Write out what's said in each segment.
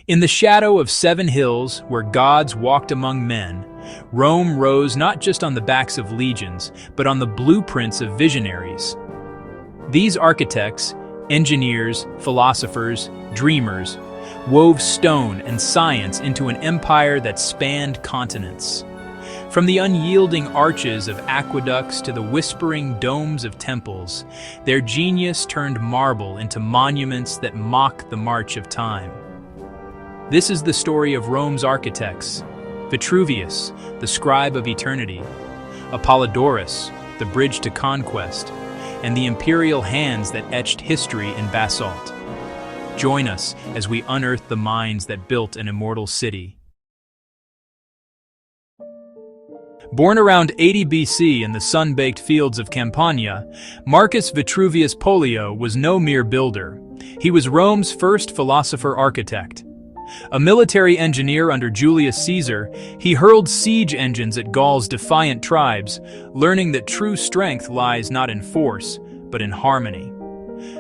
In the shadow of 7 hills where gods walked among men, Rome rose not just on the backs of legions, but on the blueprints of visionaries. These architects, engineers, philosophers, dreamers, wove stone and science into an empire that spanned continents. From the unyielding arches of aqueducts to the whispering domes of temples, their genius turned marble into monuments that mock the march of time. This is the story of Rome's architects: Vitruvius, the scribe of eternity; Apollodorus, the bridge to conquest; and the imperial hands that etched history in basalt. Join us as we unearth the minds that built an immortal city. Born around 80 BC in the sun-baked fields of Campania, Marcus Vitruvius Pollio was no mere builder. He was Rome's first philosopher-architect. A military engineer under Julius Caesar, he hurled siege engines at Gaul's defiant tribes, learning that true strength lies not in force, but in harmony.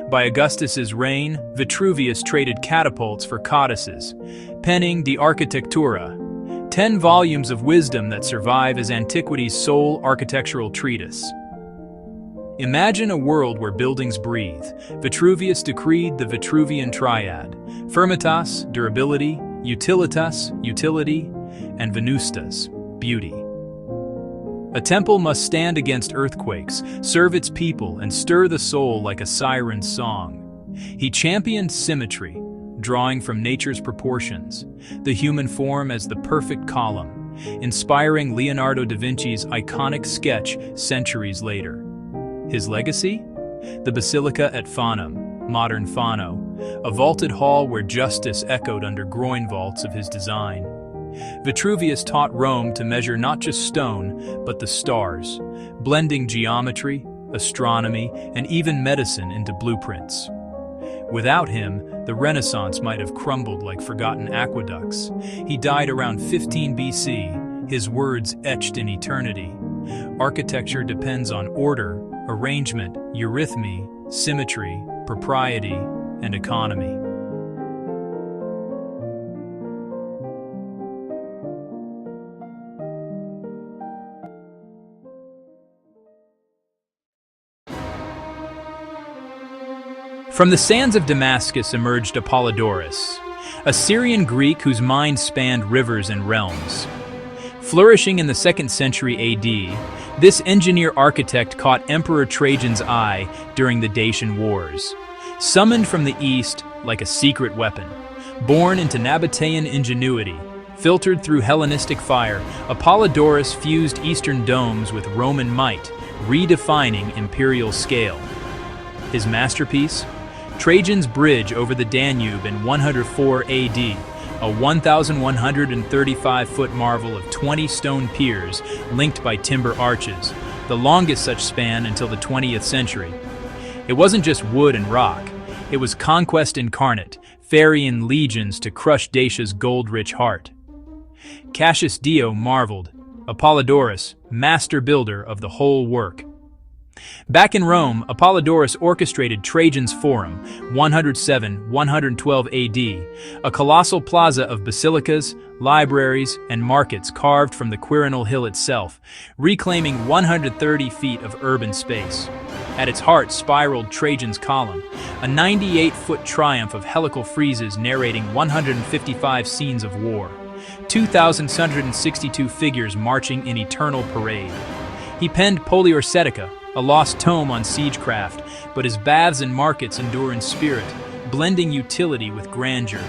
By Augustus's reign, Vitruvius traded catapults for codices, penning De Architectura, 10 volumes of wisdom that survive as antiquity's sole architectural treatise. Imagine a world where buildings breathe. Vitruvius decreed the Vitruvian triad: firmitas, durability; utilitas, utility; and venustas, beauty. A temple must stand against earthquakes, serve its people, and stir the soul like a siren's song. He championed symmetry, drawing from nature's proportions, the human form as the perfect column, inspiring Leonardo da Vinci's iconic sketch centuries later. His legacy? The Basilica at Fanum, modern Fano, a vaulted hall where justice echoed under groin vaults of his design. Vitruvius taught Rome to measure not just stone, but the stars, blending geometry, astronomy, and even medicine into blueprints. Without him, the Renaissance might have crumbled like forgotten aqueducts. He died around 15 BC, his words etched in eternity. Architecture depends on order, arrangement, eurythmy, symmetry, propriety, and economy. From the sands of Damascus emerged Apollodorus, a Syrian Greek whose mind spanned rivers and realms. Flourishing in the 2nd century AD, this engineer-architect caught Emperor Trajan's eye during the Dacian Wars. Summoned from the east like a secret weapon, born into Nabatean ingenuity, filtered through Hellenistic fire, Apollodorus fused Eastern domes with Roman might, redefining imperial scale. His masterpiece? Trajan's bridge over the Danube in 104 AD, a 1,135-foot marvel of 20 stone piers linked by timber arches, the longest such span until the 20th century. It wasn't just wood and rock, it was conquest incarnate, ferrying legions to crush Dacia's gold-rich heart. Cassius Dio marveled, Apollodorus, master builder of the whole work. Back in Rome, Apollodorus orchestrated Trajan's Forum, 107–112 AD, a colossal plaza of basilicas, libraries, and markets carved from the Quirinal Hill itself, reclaiming 130 feet of urban space. At its heart spiraled Trajan's Column, a 98-foot triumph of helical friezes narrating 155 scenes of war, 2,662 figures marching in eternal parade. He penned Poliorcetica, a lost tome on siegecraft, but his baths and markets endure in spirit, blending utility with grandeur.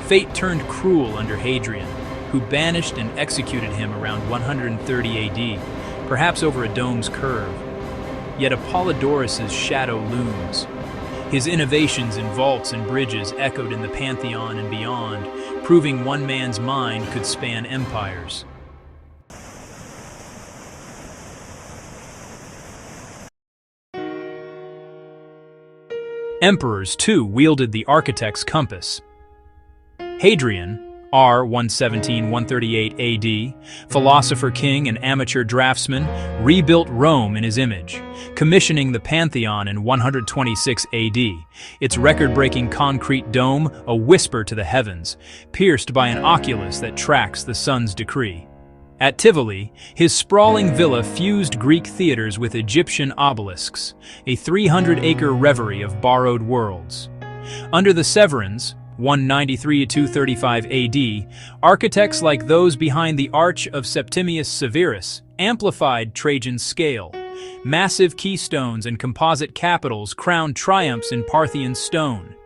Fate turned cruel under Hadrian, who banished and executed him around 130 AD, perhaps over a dome's curve. Yet Apollodorus's shadow looms. His innovations in vaults and bridges echoed in the Pantheon and beyond, proving one man's mind could span empires. Emperors, too, wielded the architect's compass. Hadrian, R. 117-138 AD, philosopher king and amateur draftsman, rebuilt Rome in his image, commissioning the Pantheon in 126 AD, its record-breaking concrete dome a whisper to the heavens, pierced by an oculus that tracks the sun's decree. At Tivoli, his sprawling villa fused Greek theaters with Egyptian obelisks, a 300-acre reverie of borrowed worlds. Under the Severans, 193-235 AD, architects like those behind the Arch of Septimius Severus amplified Trajan's scale. Massive keystones and composite capitals crowned triumphs in Parthian stone.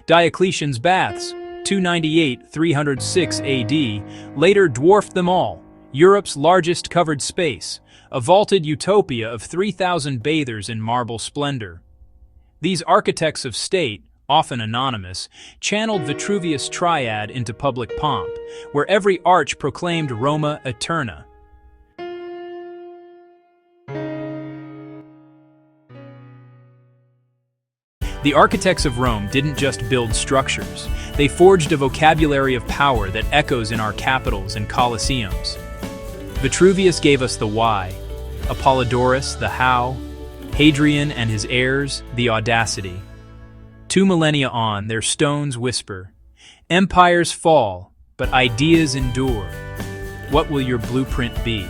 Diocletian's baths, 298-306 AD, later dwarfed them all, Europe's largest covered space, a vaulted utopia of 3,000 bathers in marble splendor. These architects of state, often anonymous, channeled Vitruvius' triad into public pomp, where every arch proclaimed Roma Eterna. The architects of Rome didn't just build structures, they forged a vocabulary of power that echoes in our capitals and colosseums. Vitruvius gave us the why, Apollodorus the how, Hadrian and his heirs the audacity. 2 millennia on, their stones whisper, empires fall, but ideas endure. What will your blueprint be?